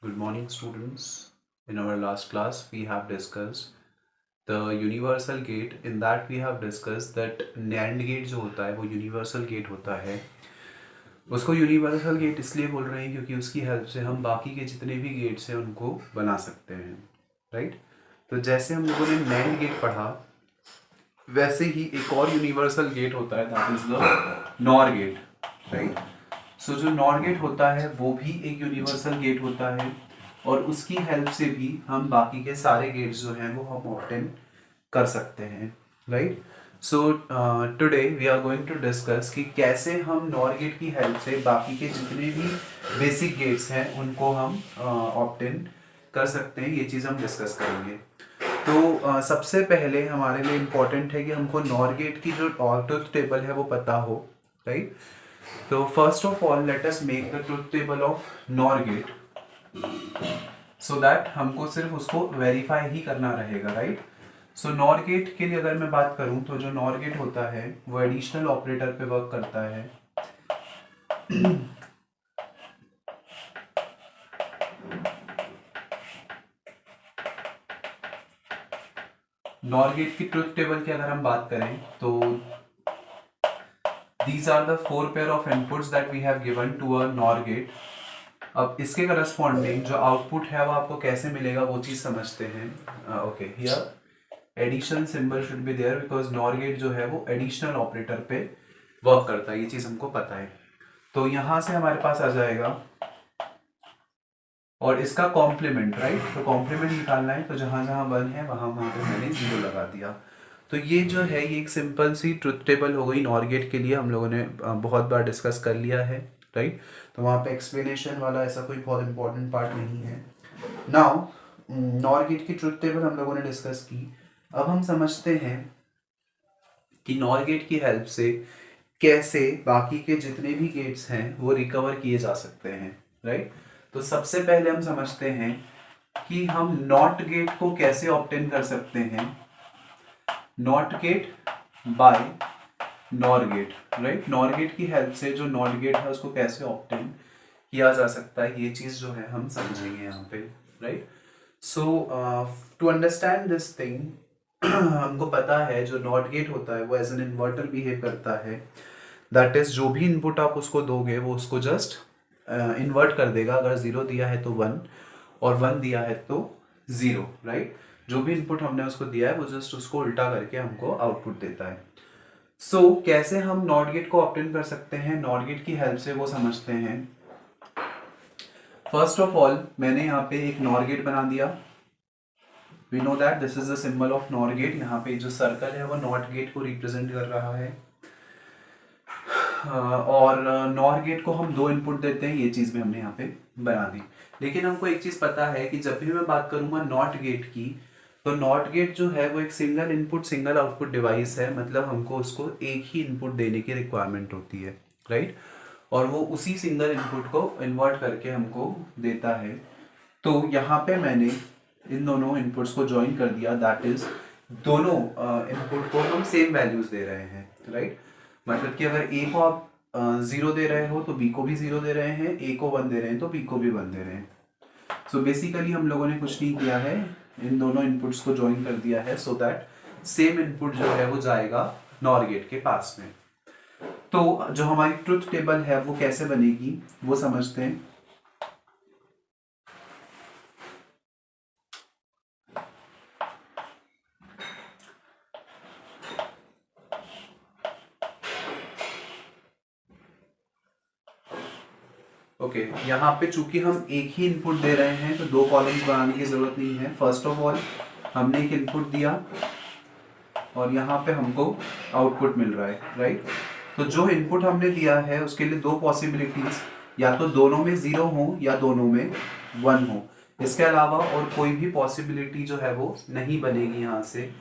Good morning, students. In our last class, we have discussed the universal gate. In that, we have discussed that NAND gate जो होता है वो universal gate होता है. उसको universal gate इसलिए बोल रहे हैं क्योंकि उसकी हेल्प से हम बाकी के जितने भी गेट्स हैं उनको बना सकते हैं, राइट? तो जैसे हम लोगों ने NAND गेट पढ़ा, वैसे ही एक और यूनिवर्सल गेट होता है, that is the NOR gate, right? So जो NOR गेट होता है वो भी एक यूनिवर्सल गेट होता है और उसकी हेल्प से भी हम बाकी के सारे गेट्स जो हैं वो हम ऑब्टेन कर सकते हैं, right? So today we are going to discuss कि कैसे हम NOR गेट की हेल्प से बाकी के जितने भी बेसिक गेट्स हैं उनको हम ऑब्टेन कर सकते हैं. ये चीज़ हम डिस्कस करेंगे. तो सबसे पहले हमारे लिए इम्पोर्टेंट है कि हमको NOR गेट की जो ट्रुथ टेबल है वो पता हो, राइट? तो first of all let us make the truth table of NOR get so that हमको सिर्फ उसको वेरीफाई ही करना रहेगा, राइट? सो NOR गेट के लिए अगर मैं बात करूं तो जो NOR गेट होता है वो एडिशनल ऑपरेटर पे वर्क करता है. NOR गेट की ट्रुथ टेबल की अगर हम बात करें तो these are the four pair of inputs that we have given to a NOR gate. अब इसके करस्पॉन्डिंग जो आउटपुट है वो आपको कैसे मिलेगा वो चीज़ समझते हैं. Okay, here addition symbol should be there because NOR gate जो है वो एडिशनल ऑपरेटर पे वर्क करता है, ये चीज़ हमको पता है. तो यहाँ से हमारे पास आ जाएगा और इसका कॉम्प्लीमेंट, राइट? तो कॉम्प्लीमेंट निकालना है तो जहाँ जहाँ 1 है वहाँ वहाँ पे मैंने 0 लगा दिया. तो ये जो है ये एक सिंपल सी ट्रुथ टेबल हो गई NOR गेट के लिए. हम लोगों ने बहुत बार डिस्कस कर लिया है, राइट? तो वहाँ पे एक्सप्लेनेशन वाला ऐसा कोई बहुत इंपॉर्टेंट पार्ट नहीं है. नाउ NOR गेट की ट्रुथ टेबल हम लोगों ने डिस्कस की. अब हम समझते हैं कि NOR गेट की हेल्प से कैसे बाकी के जितने भी गेट्स हैं वो रिकवर किए जा सकते हैं, राइट? तो सबसे पहले हम समझते हैं कि हम नॉट गेट को कैसे ऑब्टेन कर सकते हैं. Not gate by NOR gate, right? NOR gate की हेल्प से जो NOT गेट है उसको कैसे ऑब्टेन किया जा सकता है, ये चीज जो है हम समझेंगे यहाँ पे, right? So to understand this thing हमको पता है जो NOT गेट होता है वो एज एन इन्वर्टर बिहेव करता है. दैट इज जो भी इनपुट आप उसको दोगे वो उसको जस्ट इन्वर्ट कर देगा. अगर 0 दिया है तो 1 और 1 दिया है तो 0, राइट? जो भी इनपुट हमने उसको दिया है वो जस्ट उसको उल्टा करके हमको आउटपुट देता है. सो कैसे हम NOT गेट को ऑब्टेन कर सकते हैं NOT गेट की हेल्प से वो समझते हैं. फर्स्ट ऑफ ऑल मैंने यहाँ पे एक NOR गेट बना दिया. We know that this is the symbol of NOR gate. यहाँ पे जो सर्कल है वो NOT गेट को रिप्रेजेंट कर रहा है और NOR गेट को हम 2 इनपुट देते हैं. ये चीज भी हमने यहाँ पे बना दी. लेकिन हमको एक चीज पता है कि जब भी मैं बात करूंगा NOT गेट की तो NOT गेट जो है वो एक single input single output device है. मतलब हमको उसको एक ही इनपुट देने की रिक्वायरमेंट होती है, राइट? और वो उसी सिंगल इनपुट को इन्वर्ट करके हमको देता है. तो यहाँ पे मैंने इन दोनों इनपुट्स को ज्वाइन कर दिया. दैट इज दोनों इनपुट को हम सेम वैल्यूज दे रहे हैं, राइट? मतलब कि अगर ए को आप 0 दे रहे हो तो बी को भी 0 दे रहे हैं, ए को 1 दे रहे हैं तो बी को भी 1 दे रहे हैं. सो बेसिकली हम लोगों ने कुछ नहीं किया है, इन दोनों इनपुट्स को ज्वाइन कर दिया है सो दैट सेम इनपुट जो है वो जाएगा NOR गेट के पास में. तो जो हमारी ट्रुथ टेबल है वो कैसे बनेगी वो समझते हैं. ओके, यहाँ पे चूंकि हम एक ही इनपुट दे रहे हैं तो 2 कॉलम्स बनाने की जरूरत नहीं है. फर्स्ट ऑफ ऑल हमने एक इनपुट दिया और यहाँ पे हमको आउटपुट मिल रहा है, राइट? तो जो इनपुट हमने दिया है उसके लिए 2 पॉसिबिलिटीज, या तो दोनों में 0 हो या दोनों में 1 हो. इसके अलावा और कोई भी पॉसिबिलिटी जो है वो नहीं बनेगी यहाँ से.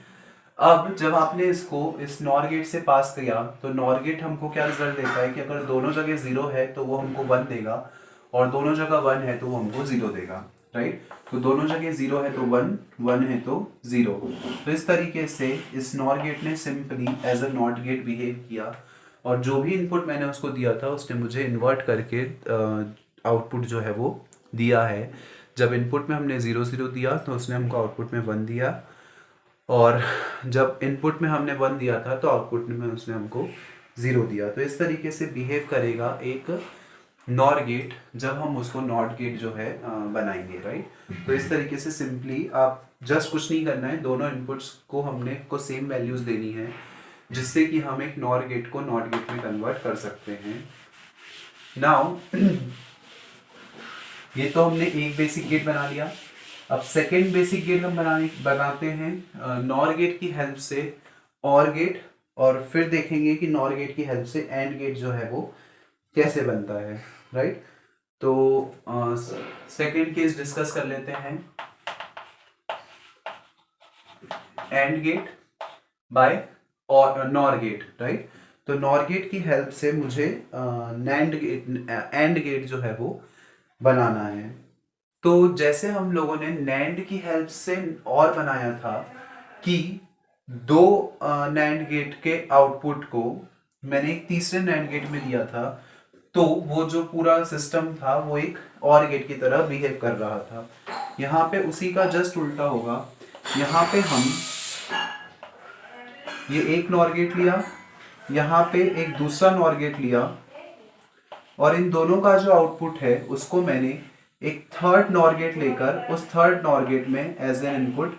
अब जब आपने इसको इस NOR गेट से पास किया तो NOR गेट हमको क्या रिजल्ट देता है कि अगर दोनों जगह 0 है तो वो हमको 1 देगा और दोनों जगह 1 है तो वो हमको 0 देगा, राइट? तो दोनों जगह 0 है तो 1, 1 है तो 0. तो इस तरीके से इस NOR गेट ने simply as a NOT gate behave किया और जो भी इनपुट मैंने उसको दिया था उसने मुझे इन्वर्ट करके आउटपुट जो है वो दिया है. जब इनपुट में हमने 0 0 दिया तो उसने हमको आउटपुट में 1 दिया, और जब इनपुट में हमने 1 दिया था तो आउटपुट में उसने हमको 0 दिया। तो इस तरीके से बिहेव करेगा एक नॉर गेट जब हम उसको नॉट गेट जो है बनाएंगे, राइट। तो इस तरीके से सिंपली आप जस्ट कुछ नहीं करना है, दोनों इनपुट्स को हमने को सेम वैल्यूज देनी है, जिससे कि हम एक नॉर गेट को नॉट गेट में कन्वर्ट कर सकते हैं। नाउ ये तो हमने एक बेसिक गेट बना लिया। अब सेकेंड बेसिक गेट हम बनाते हैं नॉर गेट की हेल्प से और गेट, और फिर देखेंगे कि नॉर गेट की हेल्प से एंड गेट जो है वो कैसे बनता है, राइट। तो सेकेंड केस डिस्कस कर लेते हैं, एंड गेट बाय और नॉर गेट, राइट। तो नॉर गेट की हेल्प से मुझे एंड गेट जो है वो बनाना है। तो जैसे हम लोगों ने नैंड की हेल्प से और बनाया था कि दो नैंड गेट के आउटपुट को मैंने एक तीसरे नैंड गेट में दिया था, तो वो जो पूरा सिस्टम था वो एक और गेट की तरह बिहेव कर रहा था। यहाँ पे उसी का जस्ट उल्टा होगा। यहाँ पे हम ये एक नॉर गेट लिया, यहाँ पे एक दूसरा नॉर गेट लिया, और इन दोनों का जो आउटपुट है उसको मैंने एक थर्ड नॉर गेट लेकर उस थर्ड नॉर गेट में एज एन इनपुट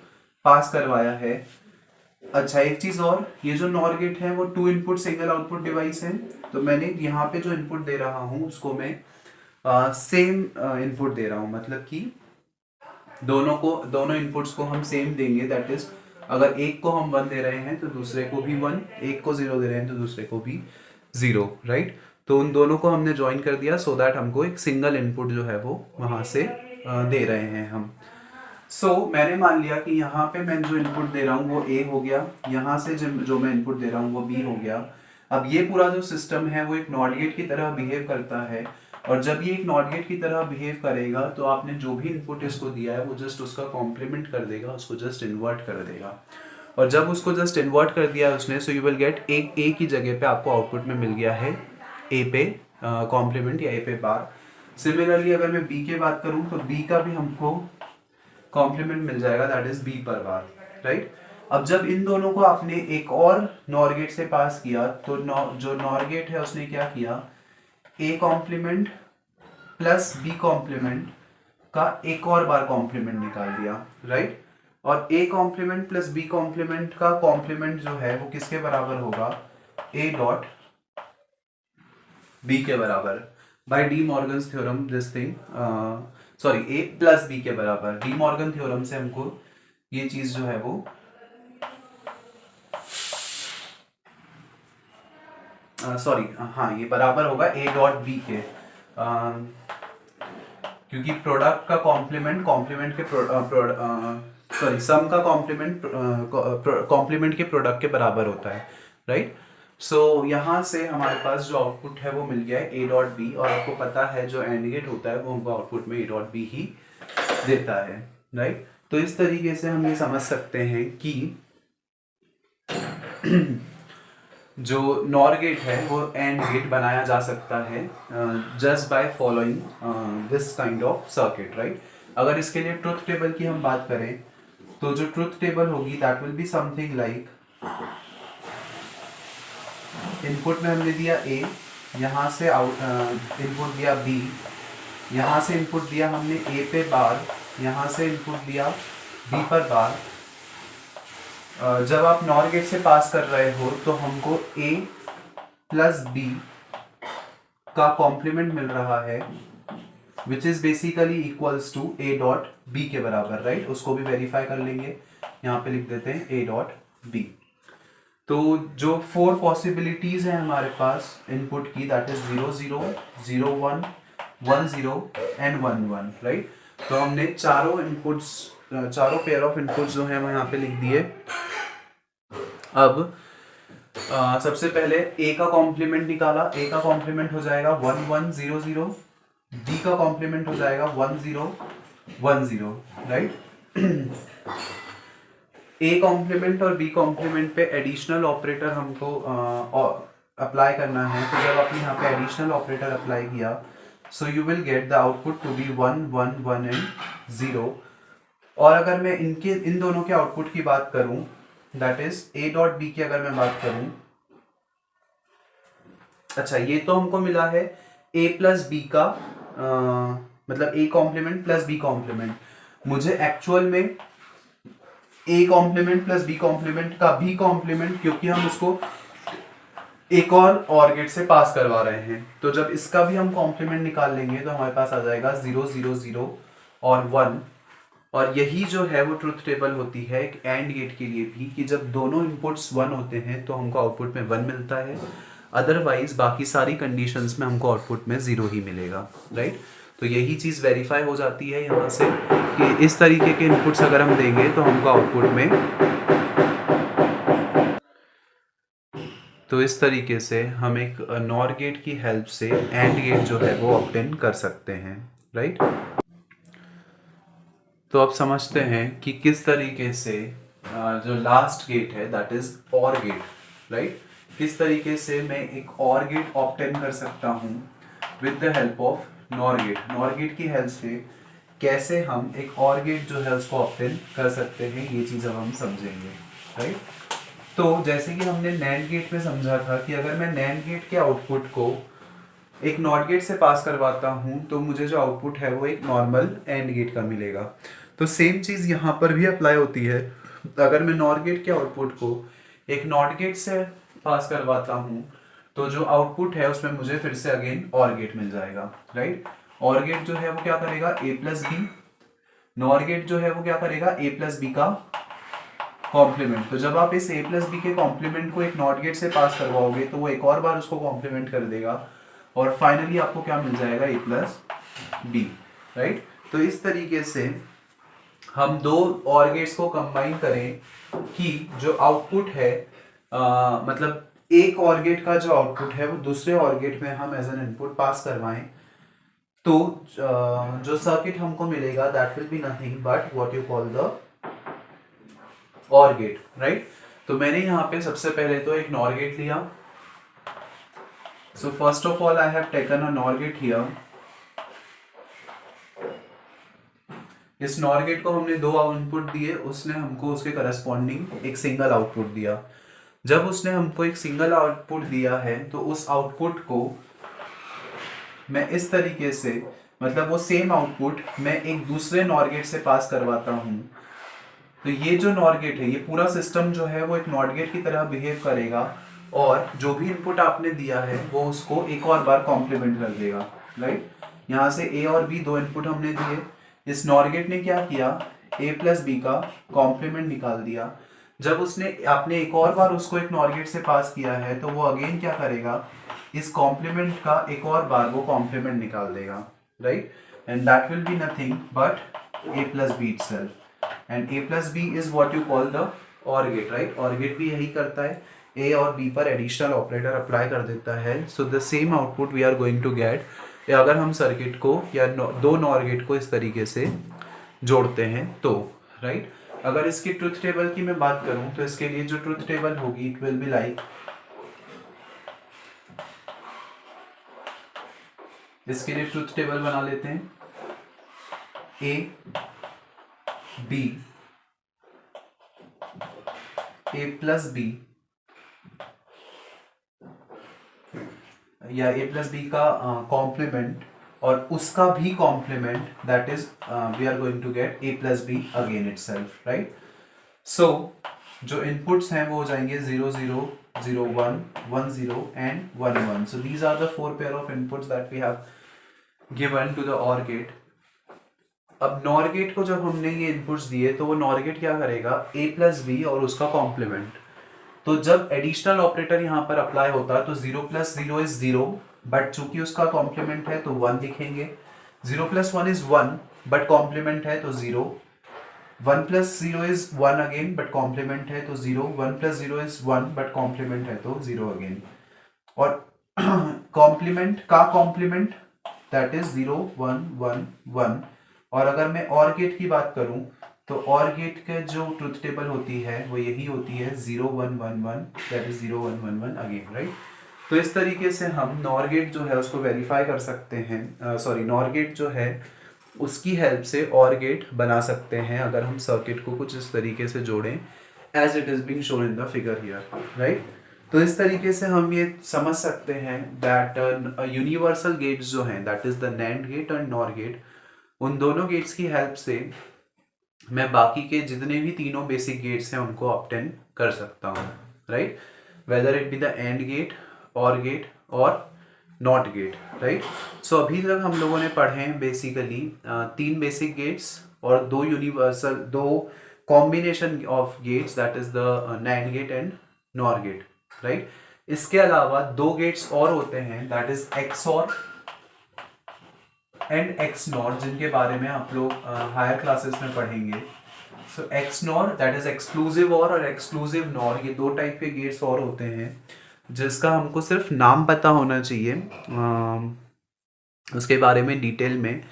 पास करवाया है। अच्छा, एक चीज और, ये जो नॉर गेट है वो 2 इनपुट सिंगल आउटपुट डिवाइस है। तो मैंने यहाँ पे जो इनपुट दे रहा हूँ उसको मैं सेम इनपुट दे रहा हूँ, मतलब कि दोनों इनपुट्स को हम सेम देंगे। दैट इज अगर एक को हम 1 दे रहे हैं तो दूसरे को भी 1, एक को 0 दे रहे हैं तो दूसरे को भी 0, राइट। तो उन दोनों को हमने ज्वाइन कर दिया सो दैट हमको एक सिंगल इनपुट जो है वो वहाँ से दे रहे हैं हम। मैंने मान लिया कि यहाँ पे मैं जो इनपुट दे रहा हूँ वो A हो गया, यहाँ से जो मैं इनपुट दे रहा हूँ वो B हो गया। अब ये पूरा जो सिस्टम है वो एक नॉट गेट की तरह बिहेव करता है, और जब ये एक नॉट गेट की तरह बिहेव करेगा तो आपने जो भी इनपुट इसको दिया है वो जस्ट उसका कॉम्प्लीमेंट कर देगा, उसको जस्ट इन्वर्ट कर देगा। और जब उसको जस्ट इन्वर्ट कर दिया उसने, सो यू विल गेट एक A की जगह पे आपको आउटपुट में मिल गया है A पे कॉम्प्लीमेंट या A पे बार। सिमिलरली अगर मैं B की बात करूँ तो B का भी हमको कॉम्प्लीमेंट मिल जाएगा, दैट इज B पर बार, राइट। अब जब इन दोनों को आपने एक और नॉर गेट से पास किया तो जो नॉर गेट है उसने क्या किया, A complement plus B complement का एक और बार कॉम्प्लीमेंट निकाल दिया, राइट। और A complement plus B complement का कॉम्प्लीमेंट जो है वो किसके बराबर होगा, A डॉट B के बराबर, by De Morgan's theorem this thing, sorry A plus B के बराबर। डी मॉर्गन थ्योरम से हमको ये चीज जो है वो हाँ ये बराबर होगा A डॉट B के, क्योंकि प्रोडक्ट का कॉम्प्लीमेंट कॉम्प्लीमेंट के सॉरी सम का कॉम्प्लीमेंट कॉम्प्लीमेंट के प्रोडक्ट के बराबर होता है, राइट। यहाँ से हमारे पास जो आउटपुट है वो मिल गया है A डॉट बी, और आपको पता है जो एंड गेट होता है वो हमको आउटपुट में A डॉट बी ही देता है, राइट। तो इस तरीके से हम ये समझ सकते हैं कि जो नॉर गेट है वो एंड गेट बनाया जा सकता है just by following this kind of circuit, right. अगर इसके लिए ट्रुथ टेबल की हम बात करें तो जो ट्रुथ टेबल होगी that will be something like, input में हमने दिया A, यहाँ से इनपुट दिया B, यहाँ से इनपुट दिया हमने A पे बार, यहाँ से इनपुट दिया B पर बार। जब आप नॉर गेट से पास कर रहे हो तो हमको A प्लस B का कॉम्प्लीमेंट मिल रहा है which is basically equals to A dot B के बराबर, राइट। उसको भी वेरीफाई कर लेंगे, यहाँ पे लिख देते हैं A डॉट B। तो जो 4 पॉसिबिलिटीज हैं हमारे पास इनपुट की, दैट इज 0 0 0 1 1 0 एंड 1 1, राइट। तो हमने चारों पेयर ऑफ इनपुट्स जो हैं वो यहाँ पे लिख दिए। अब सबसे पहले A का कॉम्प्लीमेंट निकाला, A का कॉम्प्लीमेंट हो जाएगा 1 1 0 0, B का कॉम्प्लीमेंट हो जाएगा 1 0 1 0, राइट। A कॉम्प्लीमेंट और B कॉम्प्लीमेंट पे एडिशनल ऑपरेटर हमको अप्लाई करना है। तो जब आपने यहाँ पे एडिशनल ऑपरेटर अप्लाई किया, so you will get the output to be 1 1 1 and 0। और अगर मैं इन दोनों के आउटपुट की बात करूं, that is A dot B की अगर मैं बात करूं, अच्छा ये तो हमको मिला है ए प्लस बी का मतलब A complement plus B complement. मुझे एक्चुअल में A complement plus B complement का भी कॉम्प्लीमेंट, क्योंकि हम उसको एक और गेट से पास करवा रहे हैं, तो जब इसका भी हम कॉम्प्लीमेंट निकाल लेंगे तो हमारे पास आ जाएगा 0 0 0 और 1। और यही जो है वो ट्रुथ टेबल होती है एक एंड गेट के लिए भी, कि जब दोनों इनपुट्स 1 होते हैं तो हमको आउटपुट में 1 मिलता है, अदरवाइज बाकी सारी कंडीशंस में हमको आउटपुट में 0 ही मिलेगा, राइट। तो यही चीज़ वेरीफाई हो जाती है यहाँ से कि इस तरीके के इनपुट्स अगर हम देंगे तो हमको आउटपुट में, तो इस तरीके से हम एक नॉर गेट की हेल्प से एंड गेट जो है वो ऑब्टेन कर सकते हैं, राइट। तो अब समझते हैं कि किस तरीके से जो लास्ट गेट है दैट इज और गेट, राइट, किस तरीके से मैं एक और गेट ऑब्टेन कर सकता हूँ with the help of NOR gate. NOR gate की हेल्प से कैसे हम एक और गेट जो है उसको ऑब्टेन कर सकते हैं, ये चीज़ अब हम समझेंगे, राइट। तो जैसे कि हमने नैंड गेट में समझा था कि अगर मैं नैंड गेट के आउटपुट को एक नॉट गेट से पास करवाता हूं तो मुझे जो आउटपुट है वो एक नॉर्मल एंड गेट का मिलेगा। तो सेम चीज़ यहाँ पर भी अप्लाई होती है। अगर मैं नॉर गेट के आउटपुट को एक नॉट गेट से पास करवाता हूँ तो जो आउटपुट है उसमें मुझे फिर से अगेन और गेट मिल जाएगा, राइट। और गेट जो है वो क्या करेगा, ए प्लस बी। नॉर गेट जो है वो क्या करेगा, ए प्लस बी का कॉम्प्लीमेंट। तो जब आप इस ए प्लस बी के कॉम्प्लीमेंट को एक नॉट गेट से पास करवाओगे तो वो एक और बार उसको कॉम्प्लीमेंट कर देगा और फाइनली आपको क्या मिल जाएगा, ए प्लस बी, राइट। तो इस तरीके से हम दो और गेट्स को कंबाइन करें कि जो आउटपुट है मतलब एक और गेट का जो आउटपुट है वो दूसरे और गेट में हम एज एन इनपुट पास करवाएं, तो जो सर्किट हमको मिलेगा that will be nothing but what you call the OR gate, right. तो मैंने यहाँ पे सबसे पहले तो एक नॉर गेट लिया। So first of all I have taken a nor get here. इस नॉर गेट को हमने दो इनपुट दिए, उसने हमको उसके करस्पॉन्डिंग एक सिंगल आउटपुट दिया। जब उसने हमको एक सिंगल आउटपुट दिया है तो उस आउटपुट को मैं इस तरीके से, मतलब वो सेम आउटपुट मैं एक दूसरे नॉर गेट से पास करवाता हूँ। तो ये जो नॉर गेट है, ये पूरा सिस्टम जो है वो एक नॉट गेट की तरह बिहेव करेगा और जो भी इनपुट आपने दिया है वो उसको एक और बार कॉम्प्लीमेंट कर देगा, राइट। यहाँ से ए और बी दो इनपुट हमने दिए, इस नॉर गेट ने क्या किया, ए प्लस बी का कॉम्प्लीमेंट निकाल दिया। जब उसने आपने एक और बार उसको एक नॉर गेट से पास किया है तो वो अगेन क्या करेगा, इस कॉम्प्लीमेंट का एक और बार वो कॉम्प्लीमेंट निकाल देगा, right. And that will be nothing but A plus B itself. And A plus B is what you call the OR gate, right. OR gate भी यही करता है, ए और बी पर एडिशनल ऑपरेटर अप्लाई कर देता है। So the same output we are going to get अगर हम सर्किट को या दो नॉर गेट को इस तरीके से जोड़ते हैं तो, राइट। अगर इसकी ट्रुथ टेबल की मैं बात करूं तो इसके लिए जो ट्रुथ टेबल होगी इट विल बी लाइक, इसके लिए ट्रुथ टेबल बना लेते हैं, A B, A plus B या ए प्लस बी का कॉम्प्लीमेंट और उसका भी complement, that is we are going to get A plus B again itself, right. So जो इनपुट्स हैं वो हो जाएंगे 0 0 0 1 1 0 and 1 1। So these are the four pair of inputs that we have given to the OR gate. अब NOR gate को जब हमने ये इनपुट्स दिए तो वो नॉर गेट क्या करेगा, ए प्लस बी और उसका कॉम्प्लीमेंट। तो जब एडिशनल ऑपरेटर यहाँ पर अप्लाई होता है तो 0 प्लस 0 इज 0, बट चूंकि उसका कॉम्प्लीमेंट है तो 1 लिखेंगे। 0 प्लस 1 इज 1 बट कॉम्प्लीमेंट है तो 0। 1 प्लस 0 इज 1 अगेन बट कॉम्प्लीमेंट है तो 0। 1 प्लस 0 इज 1 बट कॉम्प्लीमेंट है तो 0 अगेन। और कॉम्प्लीमेंट का कॉम्प्लीमेंट दैट इज 0 1 1 1। और अगर मैं और गेट की बात करूं तो और गेट के जो ट्रुथ टेबल होती है वो यही होती है 0 1 1 1, दैट इज 0 1 1 1 अगेन, राइट। तो इस तरीके से हम नॉर गेट जो है उसको वेरीफाई कर सकते हैं, सॉरी नॉर गेट जो है उसकी हेल्प से और गेट बना सकते हैं अगर हम सर्किट को कुछ इस तरीके से जोड़ें as it is being shown in the figure here, right. तो इस तरीके से हम ये समझ सकते हैं दैट यूनिवर्सल गेट्स जो हैं that is the NAND gate और नॉर गेट, उन दोनों गेट्स की हेल्प से मैं बाकी के जितने भी तीनों बेसिक गेट्स हैं उनको ऑब्टेन कर सकता हूँ, right, whether it be the AND gate, OR gate और नॉट गेट, राइट। सो अभी तक हम लोगों ने पढ़े हैं बेसिकली 3 बेसिक गेट्स और 2 universal, 2 combination of gates that is the NAND gate and NOR gate, right. इसके अलावा 2 गेट्स और होते हैं that is XOR and XNOR, जिनके बारे में आप लोग हायर क्लासेस में पढ़ेंगे। So XNOR that is exclusive or exclusive NOR, ये 2 टाइप के गेट्स और होते हैं जिसका हमको सिर्फ नाम पता होना चाहिए। उसके बारे में डिटेल में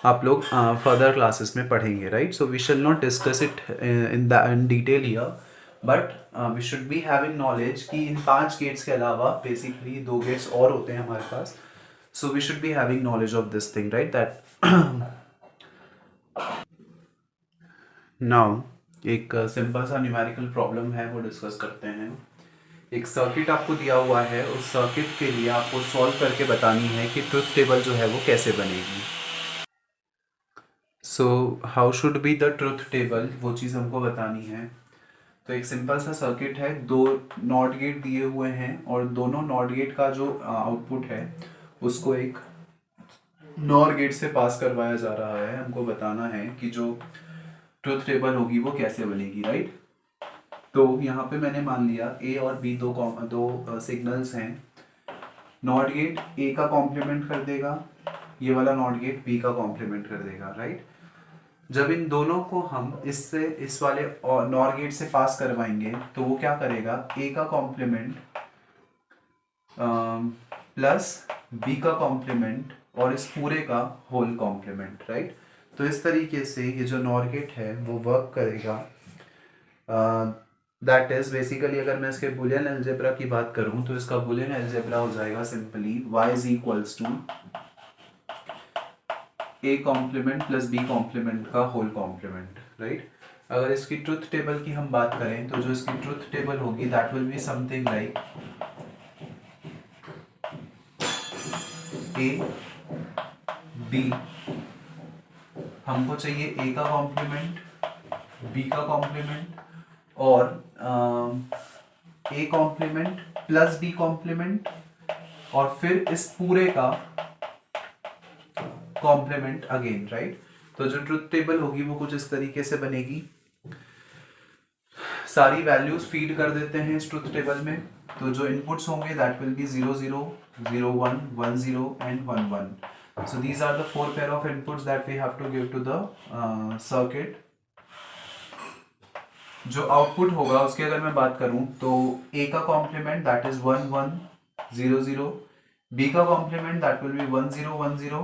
आप लोग फर्दर क्लासेस में पढ़ेंगे, राइट। So we shall not discuss it in detail here, but we should be having knowledge कि इन 5 गेट्स के अलावा बेसिकली 2 गेट्स और होते हैं हमारे पास। So we should be having knowledge of this thing, right? That now एक simple सा numerical problem है वो डिस्कस करते हैं। एक सर्किट आपको दिया हुआ है, उस सर्किट के लिए आपको सॉल्व करके बतानी है कि ट्रुथ टेबल जो है वो कैसे बनेगी। So how should be the truth table, वो चीज़ हमको बतानी है। तो एक सिंपल सा सर्किट है, 2 नॉट गेट दिए हुए हैं और दोनों नॉट गेट का जो आउटपुट है उसको एक नॉर गेट से पास करवाया जा रहा है। हमको बताना है कि जो ट्रुथ टेबल होगी वो कैसे बनेगी, राइट। तो यहाँ पे मैंने मान लिया ए और बी दो सिग्नल्स हैं। नॉट गेट ए का कॉम्प्लीमेंट कर देगा, ये वाला नॉट गेट बी का कॉम्प्लीमेंट कर देगा, राइट। जब इन दोनों को हम इससे इस वाले नॉर गेट से पास करवाएंगे तो वो क्या करेगा, ए का कॉम्प्लीमेंट प्लस बी का कॉम्प्लीमेंट और इस पूरे का होल कॉम्प्लीमेंट, राइट। तो इस तरीके से ये जो नॉर गेट है वो वर्क करेगा। दैट इज बेसिकली अगर मैं इसके बुलियन अलजेब्रा की बात करूं तो इसका बुलियन अलजेब्रा हो जाएगा simply y is equals to A complement plus B complement का होल कॉम्प्लीमेंट, राइट। अगर इसकी ट्रुथ टेबल की हम बात करें तो जो इसकी ट्रुथ टेबल होगी that will be something like A B, हमको चाहिए ए का कॉम्प्लीमेंट, बी का कॉम्प्लीमेंट और A complement plus B complement और फिर इस पूरे का कॉम्प्लीमेंट अगेन, राइट। तो जो ट्रुथ टेबल होगी वो कुछ इस तरीके से बनेगी। सारी वैल्यूज फीड कर देते हैं इस ट्रुथ टेबल में। तो जो इनपुट्स होंगे that will B 0 0 0 1 1 0 and 1 1। So these are the 4 pair of inputs that we have to give to the circuit. जो आउटपुट होगा उसकी अगर मैं बात करूं तो A का कॉम्प्लीमेंट दैट इज 1 1 0 0, B का complement that will be 1 0 1 0,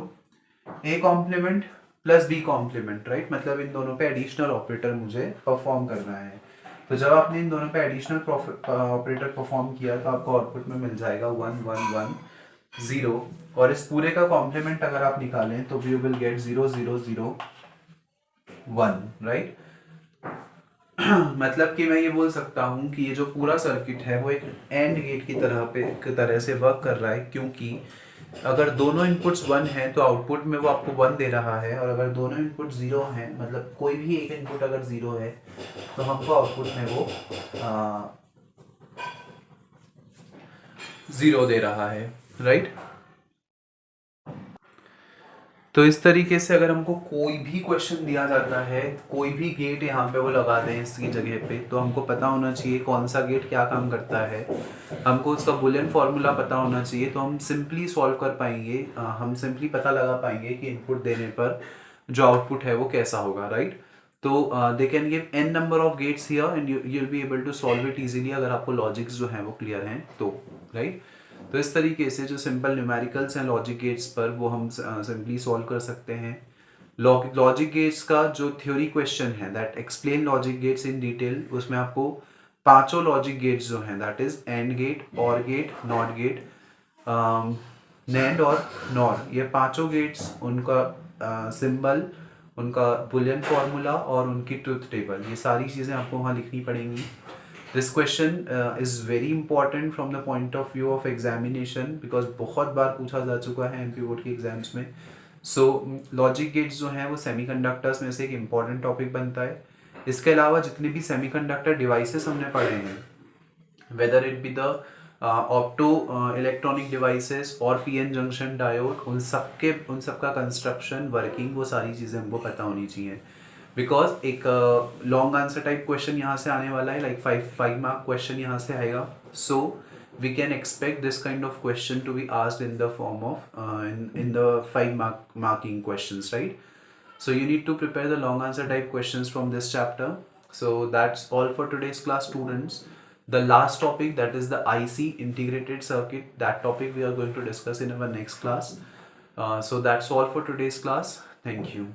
A complement plus B complement, right. मतलब इन दोनों पे एडिशनल ऑपरेटर मुझे परफॉर्म करना है। तो जब आपने इन दोनों पे एडिशनल ऑपरेटर परफॉर्म किया तो आपको आउटपुट में मिल जाएगा 1 1 1 0 और इस पूरे का कॉम्प्लीमेंट अगर आप निकालें तो वी विल गेट 0 0 0 1, राइट। मतलब कि मैं ये बोल सकता हूँ कि ये जो पूरा सर्किट है वो एक एंड गेट की तरह से वर्क कर रहा है, क्योंकि अगर दोनों इनपुट्स 1 हैं तो आउटपुट में वो आपको 1 दे रहा है, और अगर दोनों इनपुट 0 हैं मतलब कोई भी एक इनपुट अगर 0 है तो हमको आउटपुट में वो 0 दे रहा है, राइट। तो इस तरीके से अगर हमको कोई भी क्वेश्चन दिया जाता है, कोई भी गेट यहाँ पे वो लगा दें इसकी जगह पे, तो हमको पता होना चाहिए कौन सा गेट क्या काम करता है, हमको उसका बुलियन फॉर्मूला पता होना चाहिए, तो हम सिंपली सॉल्व कर पाएंगे, हम सिंपली पता लगा पाएंगे कि इनपुट देने पर जो आउटपुट है वो कैसा होगा, राइट। तो they can give n number of gates here and you will be able to solve it easily अगर आपको लॉजिक्स जो हैं वो क्लियर हैं तो, राइट। तो इस तरीके से जो सिंपल न्यूमेरिकल्स हैं लॉजिक गेट्स पर वो हम सिंपली सॉल्व कर सकते हैं। लॉजिक गेट्स का जो थ्योरी क्वेश्चन है that explain logic gates in detail, उसमें आपको 5 लॉजिक गेट्स जो हैं that is and gate, OR gate, not gate, NAND और NOR, ये पांचों गेट्स, उनका सिंबल, उनका बुलियन फार्मूला और उनकी ट्रुथ टेबल, ये सारी चीज़ें आपको वहाँ लिखनी पड़ेंगी. This question is very important from the point of view of examination, because बहुत बार पूछा जा चुका है MP बोर्ड के एग्जाम्स में. सो लॉजिक गेट्स जो हैं वो सेमीकंडक्टर्स में से एक इम्पॉर्टेंट टॉपिक बनता है. इसके अलावा जितने भी सेमीकंडक्टर डिवाइसेस हमने पढ़े हैं, whether it be the opto electronic devices और PN जंक्शन डायोड, उन सब का कंस्ट्रक्शन, वर्किंग, वो सारी चीज़ें हमको पता होनी चाहिए. बिकॉज एक लॉन्ग आंसर टाइप क्वेश्चन यहाँ से आने वाला है, लाइक 5 मार्क क्वेश्चन यहाँ से आएगा. सो we can expect this kind of question to be asked in the form of in the 5 marking questions, right? So you need to prepare the long answer type questions from this chapter. So that's all for today's class, students. The last topic, that is the IC, integrated circuit, that topic we are going to discuss in our next class. So that's all for today's class. Thank you.